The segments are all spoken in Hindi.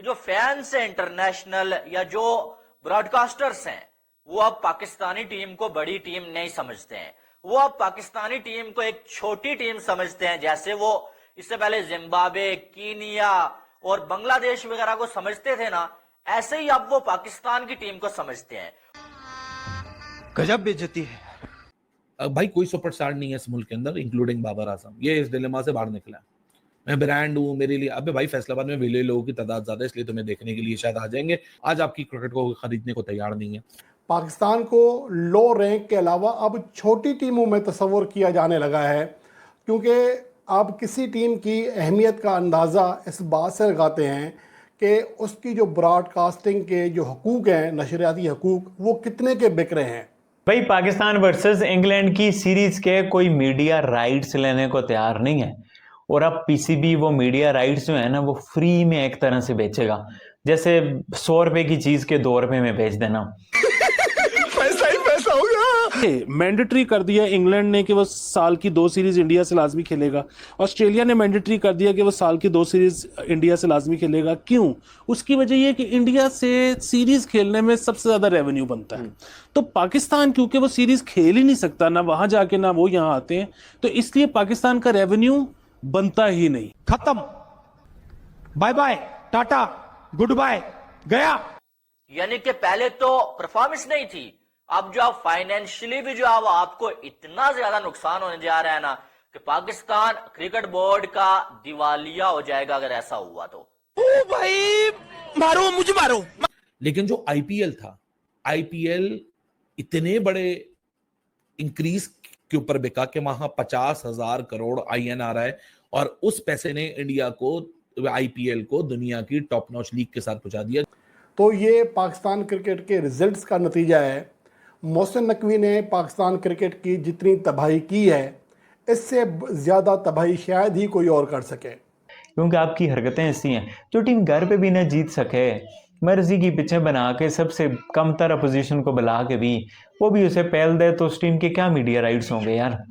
कि जो फैंस हैं इंटरनेशनल या जो ब्रॉडकास्टर्स हैं वो अब पाकिस्तानी टीम को बड़ी टीम नहीं समझते हैं। वो अब पाकिस्तानी टीम को एक छोटी टीम समझते हैं, जैसे वो इससे पहले जिम्बाब्वे, कीनिया और बांग्लादेश वगैरह को समझते थे ना, ऐसे ही अब वो पाकिस्तान की टीम को समझते हैं। गजब बेइज्जती है भाई। कोई सुपरस्टार नहीं है इस मुल्क के अंदर इंक्लूडिंग बाबर आजम। ये इस डिलेमा से बाहर निकला। मैं ब्रांड हूँ, मेरे लिए। अबे भाई फैसलाबाद में विले लोगों की तादाद ज्यादा है, इसलिए तुम्हें देखने के लिए शायद आ जाएंगे। आज आपकी क्रिकेट को खरीदने को तैयार नहीं है। पाकिस्तान को लो रैंक के अलावा अब छोटी टीमों में तस्वर किया जाने लगा है, क्योंकि आप किसी टीम की अहमियत का अंदाज़ा इस बात से लगाते हैं कि उसकी जो ब्रॉडकास्टिंग के जो हकूक़ हैं, नशरियाती हकूक़, वो कितने के बिक रहे हैं। भाई पाकिस्तान वर्सेस इंग्लैंड की सीरीज के कोई मीडिया राइट्स लेने को तैयार नहीं है, और अब पीसीबी वो मीडिया राइट्स जो है ना वो फ्री में एक तरह से बेचेगा, जैसे 100 रुपए की चीज के 2 रुपए में बेच देना। पैसा ही पैसा हो गया। मैंडेटरी कर दिया इंग्लैंड ने कि वो साल की 2 सीरीज इंडिया से लाजमी खेलेगा। ऑस्ट्रेलिया ने मैंडेटरी कर दिया कि वो साल की 2 सीरीज इंडिया से लाजमी खेलेगा। क्यों? उसकी वजह यह कि इंडिया से सीरीज खेलने में सबसे ज्यादा रेवेन्यू बनता है। तो पाकिस्तान क्योंकि वो सीरीज खेल ही नहीं सकता, ना वहां जाके ना वो यहाँ आते हैं, तो इसलिए पाकिस्तान का रेवेन्यू बनता ही नहीं। खत्म, bye bye, tata, goodbye, गया। यानी कि पहले तो परफॉर्मेंस नहीं थी, अब जो आप फाइनेंशियली भी जो अब आपको इतना ज्यादा नुकसान होने जा रहा है ना कि पाकिस्तान क्रिकेट बोर्ड का दिवालिया हो जाएगा अगर ऐसा हुआ तो। ओ भाई मारो, मुझे मारो। लेकिन जो आईपीएल था, आईपीएल इतने बड़े इंक्रीज के ऊपर बिका कि वहां 50,000 करोड़ INR है, और उस पैसे ने इंडिया को, आईपीएल को दुनिया की टॉप नॉच लीग के साथ पहुंचा दिया। तो ये पाकिस्तान क्रिकेट के रिजल्ट्स का नतीजा है। मोहसिन नकवी ने पाकिस्तान क्रिकेट की जितनी तबाही की है, इससे ज़्यादा तबाही शायद ही कोई और कर सके, क्योंकि आपकी हरकतें ऐसी हैं जो टीम घर पे भी ना जीत सके, मर्जी की पिछे बना के सबसे कम तर अपोजिशन को बुला के भी वो भी उसे पहल दे, तो उस टीम के क्या मीडिया राइट्स होंगे यार।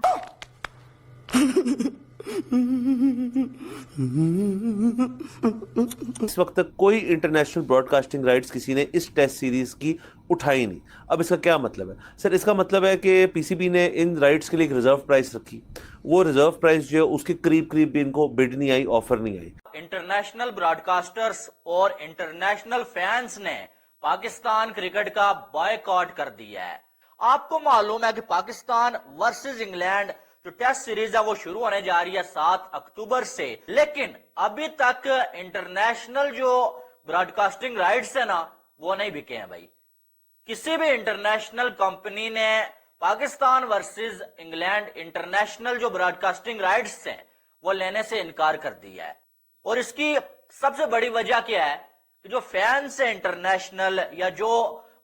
इस वक्त तक कोई इंटरनेशनल ब्रॉडकास्टिंग राइट्स किसी ने इस टेस्ट सीरीज की उठाई नहीं। अब इसका क्या मतलब है सर? इसका मतलब है कि पीसीबी ने इन राइट्स के लिए एक रिजर्व प्राइस रखी। वो रिजर्व प्राइस जो है उसके करीब करीब भी इनको बिड नहीं आई, ऑफर नहीं आई। इंटरनेशनल ब्रॉडकास्टर्स और इंटरनेशनल फैंस ने पाकिस्तान क्रिकेट का बॉयकॉट कर दिया है। आपको मालूम है कि पाकिस्तान वर्सेस इंग्लैंड जो टेस्ट सीरीज है वो शुरू होने जा रही है 7 अक्टूबर से, लेकिन अभी तक इंटरनेशनल जो ब्रॉडकास्टिंग राइट्स है ना वो नहीं बिके हैं भाई। किसी भी इंटरनेशनल कंपनी ने पाकिस्तान वर्सेस इंग्लैंड इंटरनेशनल जो ब्रॉडकास्टिंग राइट्स हैं वो लेने से इनकार कर दिया है। और इसकी सबसे बड़ी वजह क्या है कि जो फैंस हैं इंटरनेशनल या जो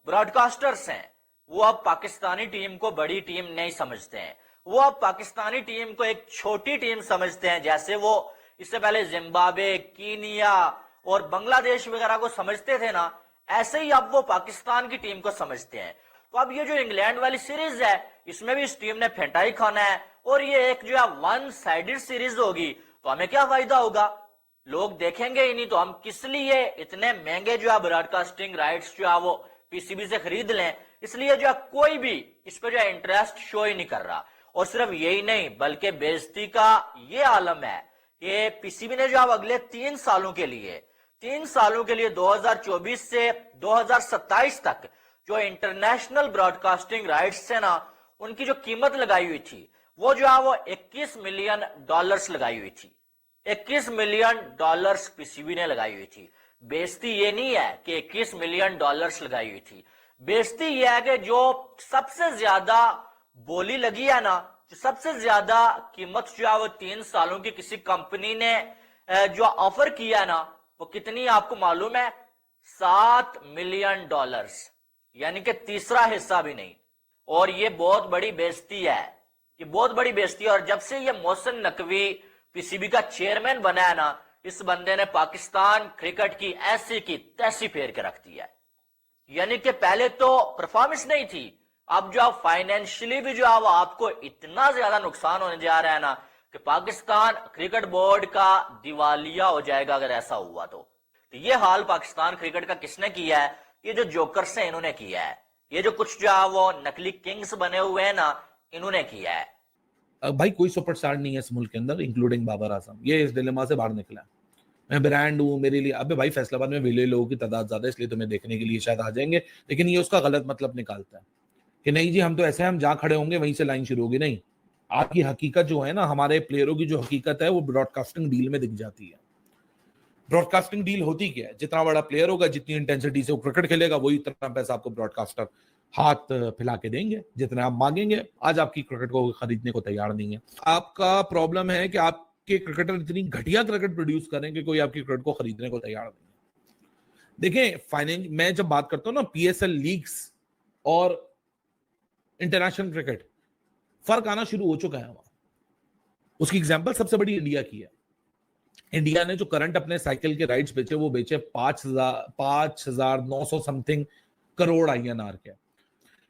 ब्रॉडकास्टर्स हैं वो अब पाकिस्तानी टीम को बड़ी टीम नहीं समझते हैं। वो अब पाकिस्तानी टीम को एक छोटी टीम समझते हैं, जैसे वो इससे पहले जिम्बाब्वे, कीनिया और बांग्लादेश वगैरह को समझते थे ना, ऐसे ही अब वो पाकिस्तान की टीम को समझते हैं। तो अब ये जो इंग्लैंड वाली सीरीज है इसमें भी इस टीम ने फेंटा ही खाना है, और ये एक जो है 1 साइडेड सीरीज होगी तो हमें क्या फायदा होगा? लोग देखेंगे ही नहीं, तो हम किस लिए इतने महंगे जो है ब्रॉडकास्टिंग राइट्स जो है वो पीसीबी से खरीद लें? इसलिए जो है कोई भी इस पे जो है इंटरेस्ट शो ही नहीं कर रहा। और सिर्फ यही नहीं बल्कि बेइज्जती का ये आलम है कि पीसीबी ने जो अब अगले 3 सालों के लिए 2024 से 2027 तक जो इंटरनेशनल ब्रॉडकास्टिंग राइट्स है ना उनकी जो कीमत लगाई हुई थी वो जो है वो $21 मिलियन लगाई हुई थी। $21 मिलियन पीसीबी ने लगाई हुई थी। बेइज्जती ये नहीं है कि $21 मिलियन लगाई हुई थी, बेइज्जती ये है कि जो सबसे ज्यादा बोली लगी है ना, जो सबसे ज्यादा कीमत जो है वो 3 सालों की किसी कंपनी ने जो ऑफर किया ना वो कितनी आपको मालूम है? $7 मिलियन, यानी कि तीसरा हिस्सा भी नहीं। और ये बहुत बड़ी बेइज्जती है, ये बहुत बड़ी बेइज्जती है। और जब से ये मोहसिन नकवी पीसीबी का चेयरमैन बना है ना, इस बंदे ने पाकिस्तान क्रिकेट की ऐसी की तैसी फेर के रख दी है। यानी कि पहले तो परफॉर्मेंस नहीं थी, अब जो आप फाइनेंशियली भी जो है आपको इतना ज्यादा नुकसान होने जा रहा है ना कि पाकिस्तान क्रिकेट बोर्ड का दिवालिया हो जाएगा अगर ऐसा हुआ तो। ये हाल पाकिस्तान क्रिकेट का किसने किया है? ये जो जोकर्स हैं इन्होंने किया है। ये जो कुछ जो वो नकली किंग्स बने हुए हैं ना, इन्होंने किया है। भाई कोई सुपरस्टार नहीं है इस मुल्क के अंदर इंक्लूडिंग बाबर आजम, ये इस डिलेमा से बाहर निकला है। मैं ब्रांड हूँ, मेरे लिए अबे भाई फैसलाबाद में विले लोगों की तादाद ज्यादा है इसलिए तुम्हें देखने के लिए शायद आ जाएंगे, लेकिन ये उसका गलत मतलब निकालता है कि नहीं जी हम तो ऐसे हम जहाँ खड़े होंगे वहीं से लाइन शुरू होगी। नहीं, आपकी हकीकत जो है ना, हमारे प्लेयरों की जो हकीकत है वो ब्रॉडकास्टिंग डील में दिख जाती है। ब्रॉडकास्टिंग डील होती क्या है? जितना बड़ा प्लेयर होगा, जितनी इंटेंसिटी से वो क्रिकेट खेलेगा, वही उतना पैसा आपको ब्रॉडकास्टर हाथ फैला के देंगे जितने आप मांगेंगे। आज आपकी क्रिकेट को खरीदने को तैयार नहीं है। आपका प्रॉब्लम है कि आपके क्रिकेटर इतनी घटिया क्रिकेट प्रोड्यूस करें कि कोई आपकी क्रिकेट को खरीदने को तैयार नहीं है। देखें फाइनेंस, मैं जब बात करता हूं ना पीएसएल लीग्स और इंटरनेशनल क्रिकेट, फर्क आना शुरू हो चुका है वहां। उसकी एग्जांपल सबसे बड़ी इंडिया की है। इंडिया ने जो करंट अपने साइकिल के राइट्स बेचे, वो बेचे 5,900 समथिंग करोड़ INR के।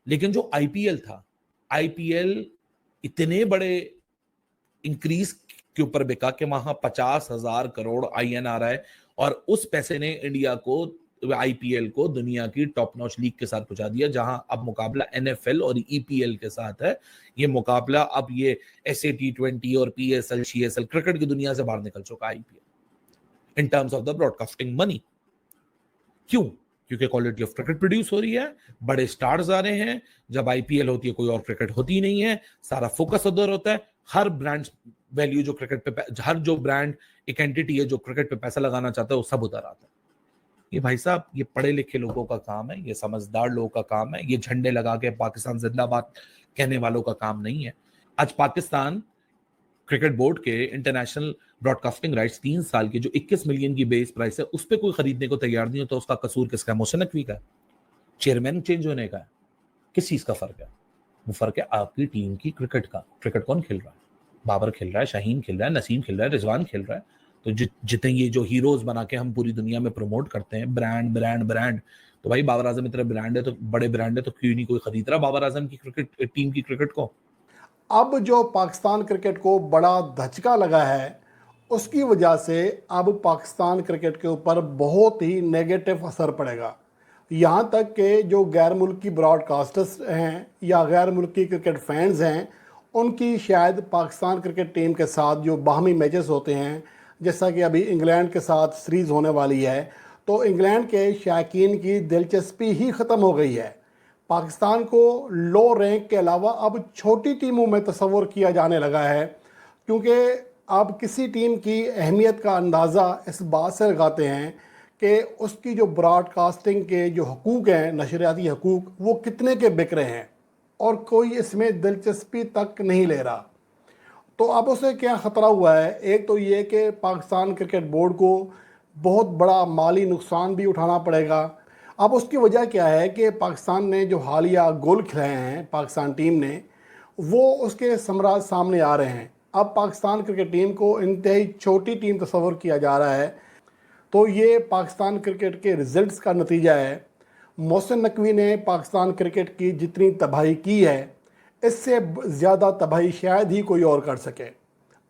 लेकिन जो आईपीएल था, आईपीएल इतने बड़े इंक्रीज के ऊपर बिका कि वहां 50,000 करोड़ INR है, और उस पैसे ने इंडिया को, आईपीएल को दुनिया की टॉप नॉच लीग के साथ पहुंचा दिया, जहां अब मुकाबला NFL और EPL के साथ है। ये मुकाबला अब ये SA T20 और PSL CSL क्रिकेट की दुनिया से बाहर निकल चुका IPL in terms of the broadcasting money. क्यों? क्योंकि क्वालिटी ऑफ क्रिकेट प्रोड्यूस हो रही है, बड़े स्टार्स आ रहे हैं। जब IPL होती है कोई और क्रिकेट होती नहीं है, सारा फोकस उधर होता है। हर ब्रांड वैल्यू जो क्रिकेट पे, हर जो ब्रांड एक एंटिटी है जो क्रिकेट पे पैसा लगाना चाहता है, वो सब उधर आता है। ये भाई साहब, ये पढ़े लिखे लोगों का काम है, ये समझदार लोगों का काम है, ये झंडे लगा के पाकिस्तान जिंदाबाद कहने वालों का काम नहीं है। आज पाकिस्तान क्रिकेट बोर्ड के इंटरनेशनल ब्रॉडकास्टिंग राइट्स 3 साल के जो 21 मिलियन की बेस प्राइस है, उस पर कोई खरीदने को तैयार नहीं हो, तो उसका कसूर किसका है? मोहसिन नकवी का है? चेयरमैन चेंज होने का है? किस चीज का फर्क है? वो फर्क है आपकी टीम की क्रिकेट का। क्रिकेट कौन खेल रहा है? बाबर खेल रहा है, शाहीन खेल रहा है, नसीम खेल रहा है, रिजवान खेल रहा है। तो जितने ये जो हीरोज बना के हम पूरी दुनिया में प्रमोट करते हैं, ब्रांड ब्रांड ब्रांड, तो भाई बाबर आजम इतना ब्रांड है, तो बड़े ब्रांड है, तो क्यों नहीं कोई खरीद रहा बाबर आजम की क्रिकेट टीम की क्रिकेट को? अब जो पाकिस्तान क्रिकेट को बड़ा धचका लगा है, उसकी वजह से अब पाकिस्तान क्रिकेट के ऊपर बहुत ही नेगेटिव असर पड़ेगा। यहाँ तक कि जो गैर मुल्की ब्रॉडकास्टर्स हैं या गैर मुल्की क्रिकेट फैंस हैं, उनकी शायद पाकिस्तान क्रिकेट टीम के साथ जो बाहमी मैचेस होते हैं, जैसा कि अभी इंग्लैंड के साथ सीरीज़ होने वाली है, तो इंग्लैंड के शायकीन की दिलचस्पी ही ख़त्म हो गई है। पाकिस्तान को लो रैंक के अलावा अब छोटी टीमों में तस्वर किया जाने लगा है, क्योंकि अब किसी टीम की अहमियत का अंदाज़ा इस बात से लगाते हैं कि उसकी जो ब्रॉडकास्टिंग के जो हकूक़ हैं, नशरियाती हकूक़, वो कितने के बिक रहे हैं, और कोई इसमें दिलचस्पी तक नहीं ले रहा। तो अब उसे क्या ख़तरा हुआ है? एक तो ये कि पाकिस्तान क्रिकेट बोर्ड को बहुत बड़ा माली नुकसान भी उठाना पड़ेगा। अब उसकी वजह क्या है कि पाकिस्तान ने जो हालिया गोल खिलाए हैं पाकिस्तान टीम ने, वो उसके समराज सामने आ रहे हैं। अब पाकिस्तान क्रिकेट टीम को इंतहाई छोटी टीम तस्वर किया जा रहा है, तो ये पाकिस्तान क्रिकेट के रिज़ल्ट्स का नतीजा है। मोहसिन नकवी ने पाकिस्तान क्रिकेट की जितनी तबाही की है, इससे ज़्यादा तबाही शायद ही कोई और कर सके।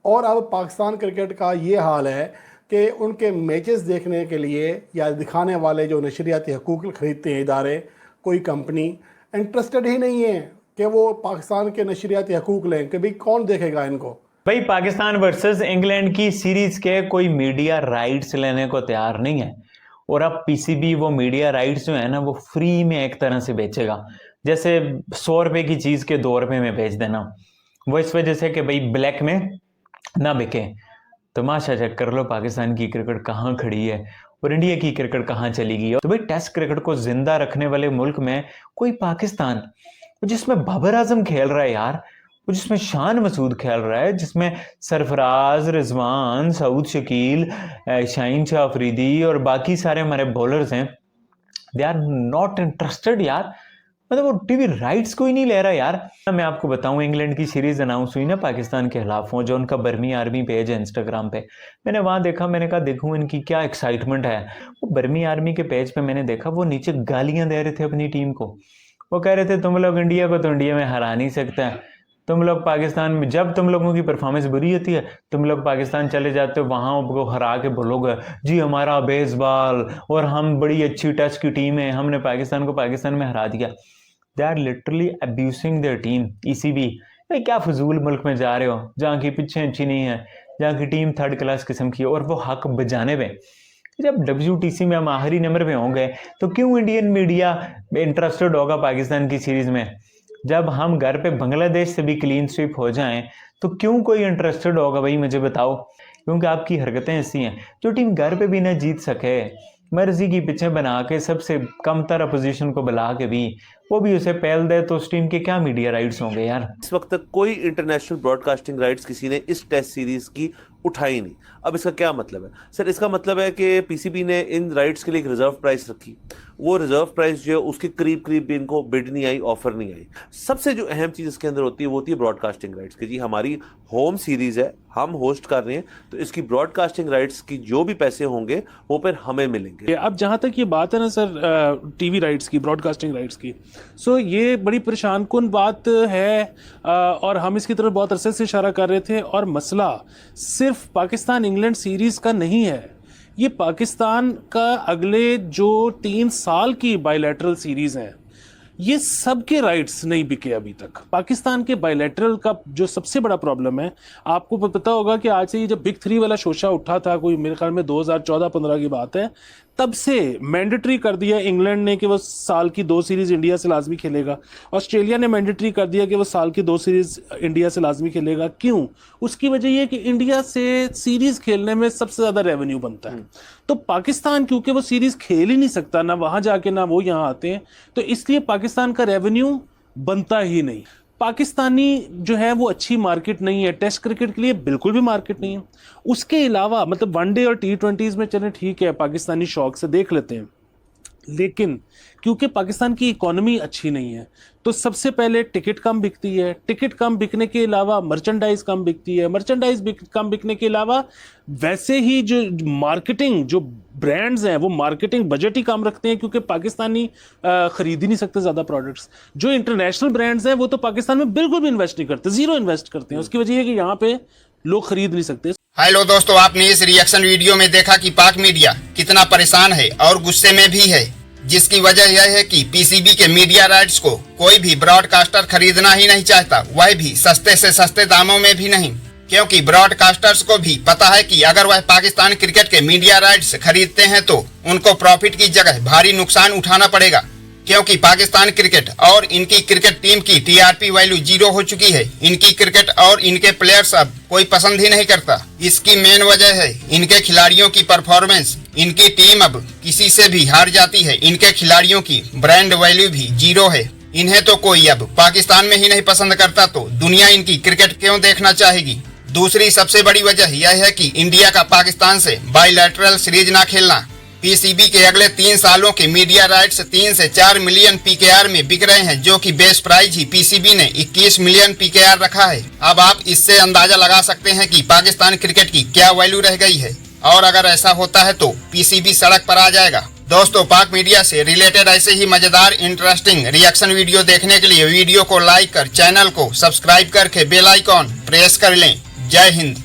और अब पाकिस्तान क्रिकेट का ये हाल है कि उनके मैचेस देखने के लिए या दिखाने वाले जो नशरियाती हकूक़ खरीदते हैं इदारे, कोई कंपनी इंटरेस्टेड ही नहीं है कि वो पाकिस्तान के नशरियाती हकूक़ लें, कि भाई कौन देखेगा इनको। भाई पाकिस्तान वर्सेस इंग्लैंड की सीरीज के कोई मीडिया राइट्स लेने को तैयार नहीं है, और अब पीसीबी वो मीडिया राइट्स जो है ना, वो फ्री में एक तरह से बेचेगा, जैसे 100 रुपए की चीज के 2 रुपए में बेच देना। वो इस वजह से कि भाई ब्लैक में ना बिके। तमाशा चेक कर लो पाकिस्तान की क्रिकेट कहाँ खड़ी है और इंडिया की क्रिकेट कहाँ चली गई है। तो भाई टेस्ट क्रिकेट को जिंदा रखने वाले मुल्क में कोई पाकिस्तान, जिसमें बाबर आजम खेल रहा है यार, वो जिसमें शान मसूद खेल रहा है, जिसमें सरफराज, रिजवान, सऊद शकील, शाहीन शाह अफरीदी और बाकी सारे हमारे बॉलर्स हैं, दे आर नॉट इंटरेस्टेड यार। मतलब वो टीवी राइट्स कोई नहीं ले रहा यार। मैं आपको बताऊं, इंग्लैंड की सीरीज अनाउंस हुई ना पाकिस्तान के खिलाफ, जो उनका बर्मी आर्मी पेज है इंस्टाग्राम पे, मैंने वहां देखा, मैंने कहा देखूं इनकी क्या एक्साइटमेंट है। वो बर्मी आर्मी के पेज पे मैंने देखा वो नीचे गालियां दे रहे थे अपनी टीम को। वो कह रहे थे तुम लोग इंडिया को तो इंडिया में हरा नहीं सकता है। तुम लोग पाकिस्तान में जब तुम लोगों की परफॉर्मेंस बुरी होती है, तुम लोग पाकिस्तान चले जाते हो, वहां को हरा के बोलोगे जी हमारा बेसबॉल और हम बड़ी अच्छी टेस्ट की टीम है, हमने पाकिस्तान को पाकिस्तान में हरा दिया। They are literally abusing their team. ECB भाई क्या फजूल मुल्क में जा रहे हो जहाँ की पिछे अच्छी नहीं है, जहाँ की टीम थर्ड क्लास किस्म की है, और वो हक बजाने में। जब WTC में हम आखिरी नंबर पे होंगे तो क्यों इंडियन मीडिया इंटरेस्टेड होगा पाकिस्तान की सीरीज में? जब हम घर पे बांग्लादेश से भी क्लीन स्वीप हो जाएं तो क्यों कोई इंटरेस्टेड होगा भाई, मुझे बताओ। क्योंकि आपकी हरकतें ऐसी हैं, जो टीम घर पे भी ना जीत सके, मर्जी की पिछे बना के सबसे कमतर अपोजिशन को बुला के भी वो भी उसे पहल दे, तो उस टीम के क्या मीडिया राइट्स होंगे यार। इस वक्त तक कोई इंटरनेशनल ब्रॉडकास्टिंग राइट्स किसी ने इस टेस्ट सीरीज की उठाई नहीं। अब इसका क्या मतलब है? सर इसका मतलब है कि पीसीबी ने इन राइट्स के लिए एक रिजर्व प्राइस रखी। वो रिजर्व प्राइस जो है उसके करीब करीब भी इनको बिड नहीं आई, ऑफर नहीं आई। सबसे जो अहम चीज इसके अंदर होती है वो होती है ब्रॉडकास्टिंग राइट्स की। जी हमारी होम सीरीज है, हम होस्ट कर रहे हैं, तो इसकी ब्रॉडकास्टिंग राइट्स की जो भी पैसे होंगे वो फिर हमें मिलेंगे। अब जहाँ तक ये बात है ना सर टीवी राइट्स की, ब्रॉडकास्टिंग राइट्स की, सो ये बड़ी परेशान कुन बात है और हम इसकी तरफ बहुत अरसे से इशारा कर रहे थे। और मसला सिर्फ पाकिस्तान इंग्लैंड सीरीज़ का नहीं है, ये पाकिस्तान का अगले जो 3 साल की बायलैटरल सीरीज़ हैं, ये सब के राइट्स नहीं बिके अभी तक। पाकिस्तान के बायलैटरल का जो सबसे बड़ा प्रॉब्लम है, आपको पता होगा कि आज से ये जब बिग 3 वाला शोशा उठा था, कोई मेरे ख्याल में 2014-15 की बात है, तब से मैंडेटरी कर दिया इंग्लैंड ने कि वो साल की 2 सीरीज़ इंडिया से लाजमी खेलेगा। ऑस्ट्रेलिया ने मैंडेटरी कर दिया कि वो साल की 2 सीरीज़ इंडिया से लाजमी खेलेगा। क्यों? उसकी वजह ये कि इंडिया से सीरीज़ खेलने में सबसे ज़्यादा रेवेन्यू बनता है। तो पाकिस्तान क्योंकि वो सीरीज़ खेल ही नहीं सकता, ना वहाँ जाके ना वो यहाँ आते हैं, तो इसलिए पाकिस्तान का रेवेन्यू बनता ही नहीं। पाकिस्तानी जो है वो अच्छी मार्केट नहीं है, टेस्ट क्रिकेट के लिए बिल्कुल भी मार्केट नहीं है। उसके अलावा मतलब वनडे और T20s में चले ठीक है, पाकिस्तानी शौक से देख लेते हैं, लेकिन क्योंकि पाकिस्तान की इकोनॉमी अच्छी नहीं है तो सबसे पहले टिकट कम बिकती है। टिकट कम बिकने के अलावा मर्चेंडाइज कम बिकती है। मर्चेंडाइज कम बिकने के अलावा वैसे ही जो मार्केटिंग जो ब्रांड्स हैं वो मार्केटिंग बजट ही कम रखते हैं, क्योंकि पाकिस्तानी खरीद ही नहीं सकते ज़्यादा प्रोडक्ट्स। जो इंटरनेशनल ब्रांड्स हैं वो तो पाकिस्तान में बिल्कुल भी इन्वेस्ट नहीं करते, ज़ीरो इन्वेस्ट करते हैं। उसकी वजह है कि यहाँ पे लोग खरीद नहीं सकते। हेलो दोस्तों, आपने इस रिएक्शन वीडियो में देखा कि पाक मीडिया कितना परेशान है और गुस्से में भी है, जिसकी वजह यह है कि पीसीबी के मीडिया राइट्स को कोई भी ब्रॉडकास्टर खरीदना ही नहीं चाहता, वह भी सस्ते से सस्ते दामों में भी नहीं, क्योंकि ब्रॉडकास्टर्स को भी पता है कि अगर वह पाकिस्तान क्रिकेट के मीडिया राइट्स खरीदते हैं तो उनको प्रॉफिट की जगह भारी नुकसान उठाना पड़ेगा, क्योंकि पाकिस्तान क्रिकेट और इनकी क्रिकेट टीम की टीआरपी वैल्यू 0 हो चुकी है। इनकी क्रिकेट और इनके प्लेयर्स अब कोई पसंद ही नहीं करता। इसकी मेन वजह है इनके खिलाड़ियों की परफॉर्मेंस। इनकी टीम अब किसी से भी हार जाती है। इनके खिलाड़ियों की ब्रांड वैल्यू भी 0 है। इन्हें तो कोई अब पाकिस्तान में ही नहीं पसंद करता, तो दुनिया इनकी क्रिकेट क्यों देखना चाहेगी। दूसरी सबसे बड़ी वजह यह है कि इंडिया का पाकिस्तान से बायलैटरल सीरीज ना खेलना। पीसीबी के अगले 3 सालों के मीडिया राइट्स 3 से 4 मिलियन पीकेआर में बिक रहे हैं, जो कि बेस प्राइस ही पीसीबी ने 21 मिलियन पीकेआर रखा है। अब आप इससे अंदाजा लगा सकते हैं कि पाकिस्तान क्रिकेट की क्या वैल्यू रह गई है, और अगर ऐसा होता है तो पीसीबी सड़क पर आ जाएगा। दोस्तों, पाक मीडिया से रिलेटेड ऐसे ही मजेदार इंटरेस्टिंग रिएक्शन वीडियो देखने के लिए वीडियो को लाइक कर चैनल को सब्सक्राइब करके बेल आइकॉन प्रेस कर लें। जय हिंद।